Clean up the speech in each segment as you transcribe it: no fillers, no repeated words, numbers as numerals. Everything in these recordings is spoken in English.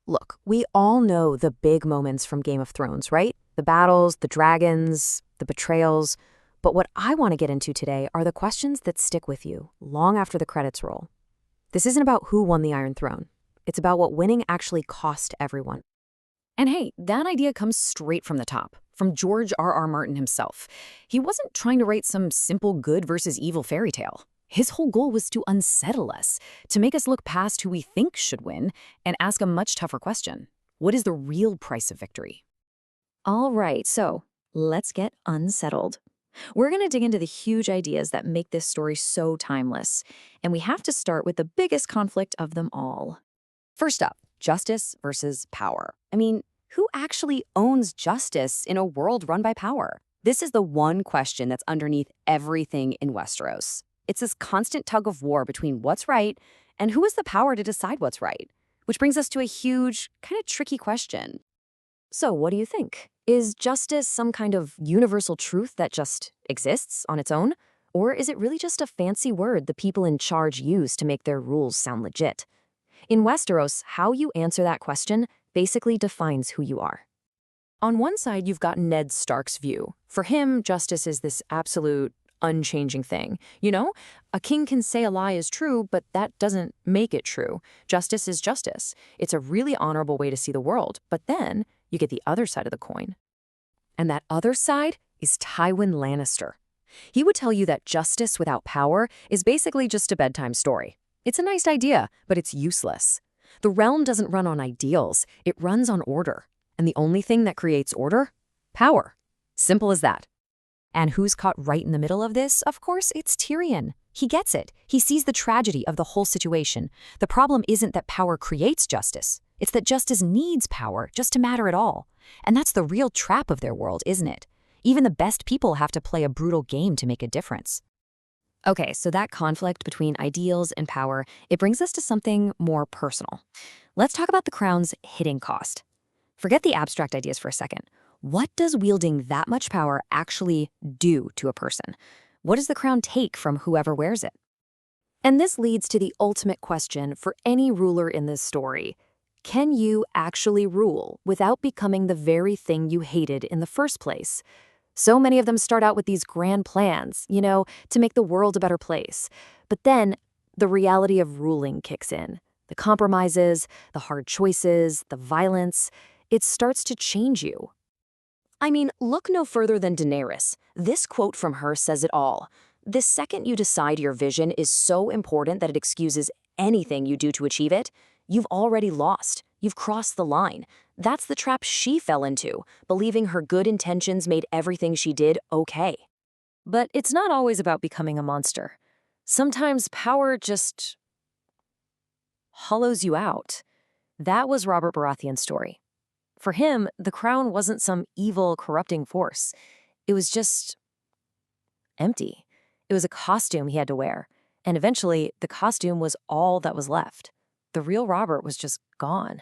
Look, we all know the big moments from Game of Thrones, right? The battles, the dragons, the betrayals. But what I want to get into today are the questions that stick with you long after the credits roll. This isn't about who won the Iron Throne. It's about what winning actually cost everyone. And hey, that idea comes straight from the top, from George R. Martin himself. He wasn't trying to write some simple good versus evil fairy tale. His whole goal was to unsettle us, to make us look past who we think should win and ask a much tougher question. What is the real price of victory? All right, so let's get unsettled. We're going to dig into the huge ideas that make this story so timeless, and we have to start with the biggest conflict of them all. First up, justice versus power. Who actually owns justice in a world run by power? This is the one question that's underneath everything in Westeros. It's this constant tug of war between what's right and who has the power to decide what's right, which brings us to a huge, kind of tricky question. So, what do you think? Is justice some kind of universal truth that just exists on its own? Or is it really just a fancy word the people in charge use to make their rules sound legit? In Westeros, how you answer that question basically defines who you are. On one side, you've got Ned Stark's view. For him, justice is this absolute, unchanging thing. A king can say a lie is true, but that doesn't make it true. Justice is justice. It's a really honorable way to see the world. But then you get the other side of the coin. And that other side is Tywin Lannister. He would tell you that justice without power is basically just a bedtime story. It's a nice idea, but it's useless. The realm doesn't run on ideals, it runs on order. And the only thing that creates order? Power. Simple as that. And who's caught right in the middle of this? Of course, it's Tyrion. He gets it. He sees the tragedy of the whole situation. The problem isn't that power creates justice. It's that justice needs power just to matter at all. And that's the real trap of their world, isn't it? Even the best people have to play a brutal game to make a difference. Okay, so that conflict between ideals and power, it brings us to something more personal. Let's talk about the crown's hidden cost. Forget the abstract ideas for a second. What does wielding that much power actually do to a person? What does the crown take from whoever wears it? And this leads to the ultimate question for any ruler in this story. Can you actually rule without becoming the very thing you hated in the first place? So many of them start out with these grand plans, to make the world a better place. But then the reality of ruling kicks in. The compromises, the hard choices, the violence, it starts to change you. Look no further than Daenerys. This quote from her says it all. The second you decide your vision is so important that it excuses anything you do to achieve it, you've already lost. You've crossed the line. That's the trap she fell into, believing her good intentions made everything she did okay. But it's not always about becoming a monster. Sometimes power just hollows you out. That was Robert Baratheon's story. For him, the crown wasn't some evil, corrupting force. It was just empty. It was a costume he had to wear. And eventually, the costume was all that was left. The real Robert was just gone.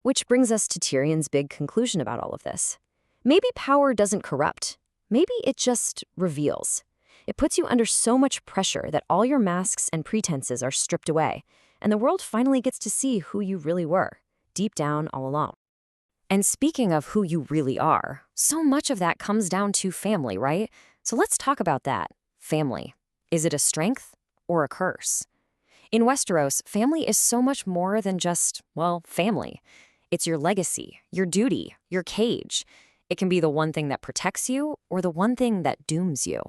Which brings us to Tyrion's big conclusion about all of this. Maybe power doesn't corrupt. Maybe it just reveals. It puts you under so much pressure that all your masks and pretenses are stripped away, and the world finally gets to see who you really were, deep down all along. And speaking of who you really are, so much of that comes down to family, right? So let's talk about that. Family. Is it a strength or a curse? In Westeros, family is so much more than just, family. It's your legacy, your duty, your cage. It can be the one thing that protects you or the one thing that dooms you.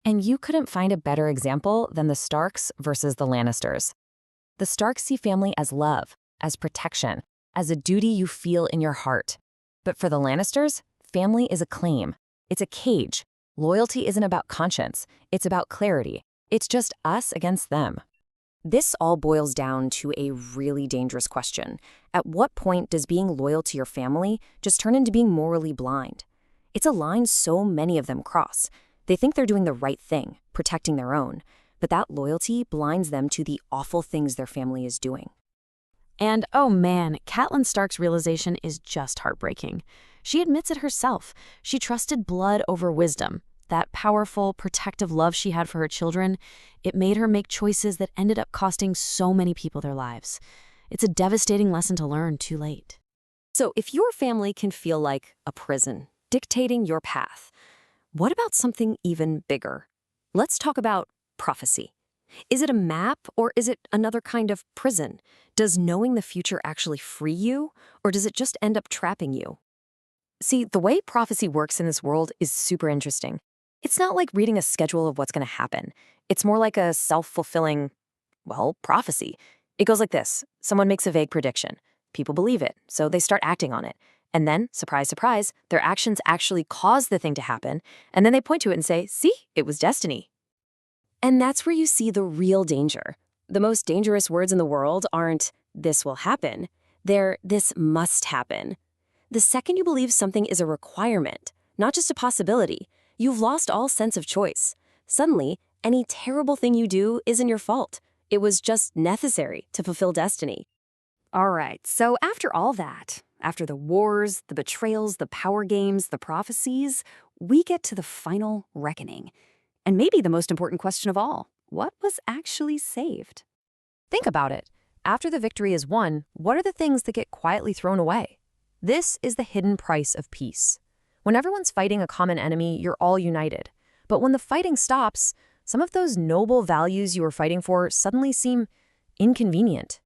And you couldn't find a better example than the Starks versus the Lannisters. The Starks see family as love, as protection, as a duty you feel in your heart. But for the Lannisters, family is a claim. It's a cage. Loyalty isn't about conscience. It's about clarity. It's just us against them. This all boils down to a really dangerous question. At what point does being loyal to your family just turn into being morally blind? It's a line so many of them cross. They think they're doing the right thing, protecting their own, but that loyalty blinds them to the awful things their family is doing. And oh man, Catelyn Stark's realization is just heartbreaking. She admits it herself. She trusted blood over wisdom. That powerful, protective love she had for her children, it made her make choices that ended up costing so many people their lives. It's a devastating lesson to learn too late. So if your family can feel like a prison, dictating your path, what about something even bigger? Let's talk about prophecy. Is it a map or is it another kind of prison? Does knowing the future actually free you, or does it just end up trapping you? See, the way prophecy works in this world is super interesting. It's not like reading a schedule of what's going to happen. It's more like a self-fulfilling, well, prophecy. It goes like this. Someone makes a vague prediction. People believe it, so they start acting on it. And then, surprise, surprise, their actions actually cause the thing to happen, and then they point to it and say, see, it was destiny. And that's where you see the real danger. The most dangerous words in the world aren't, this will happen. They're, this must happen. The second you believe something is a requirement, not just a possibility, you've lost all sense of choice. Suddenly, any terrible thing you do isn't your fault. It was just necessary to fulfill destiny. All right, so after all that, after the wars, the betrayals, the power games, the prophecies, we get to the final reckoning. And maybe the most important question of all, what was actually saved? Think about it. After the victory is won, what are the things that get quietly thrown away? This is the hidden price of peace. When everyone's fighting a common enemy, you're all united. But when the fighting stops, some of those noble values you were fighting for suddenly seem inconvenient.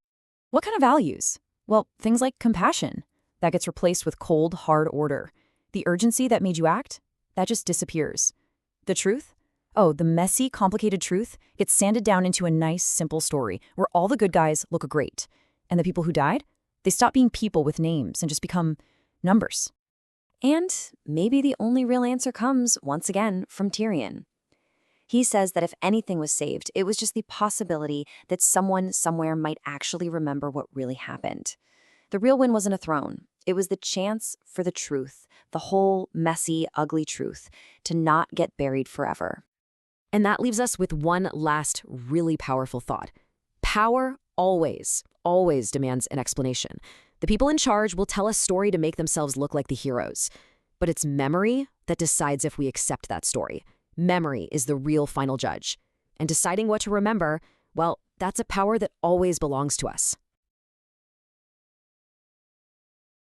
What kind of values? Well, things like compassion. That gets replaced with cold, hard order. The urgency that made you act? That just disappears. The truth? Oh, the messy, complicated truth gets sanded down into a nice, simple story where all the good guys look great. And the people who died? They stop being people with names and just become numbers. And maybe the only real answer comes, once again, from Tyrion. He says that if anything was saved, it was just the possibility that someone somewhere might actually remember what really happened. The real win wasn't a throne. It was the chance for the truth, the whole messy, ugly truth, to not get buried forever. And that leaves us with one last really powerful thought. Power always demands an explanation. The people in charge will tell a story to make themselves look like the heroes. But it's memory that decides if we accept that story. Memory is the real final judge. And deciding what to remember, well, that's a power that always belongs to us.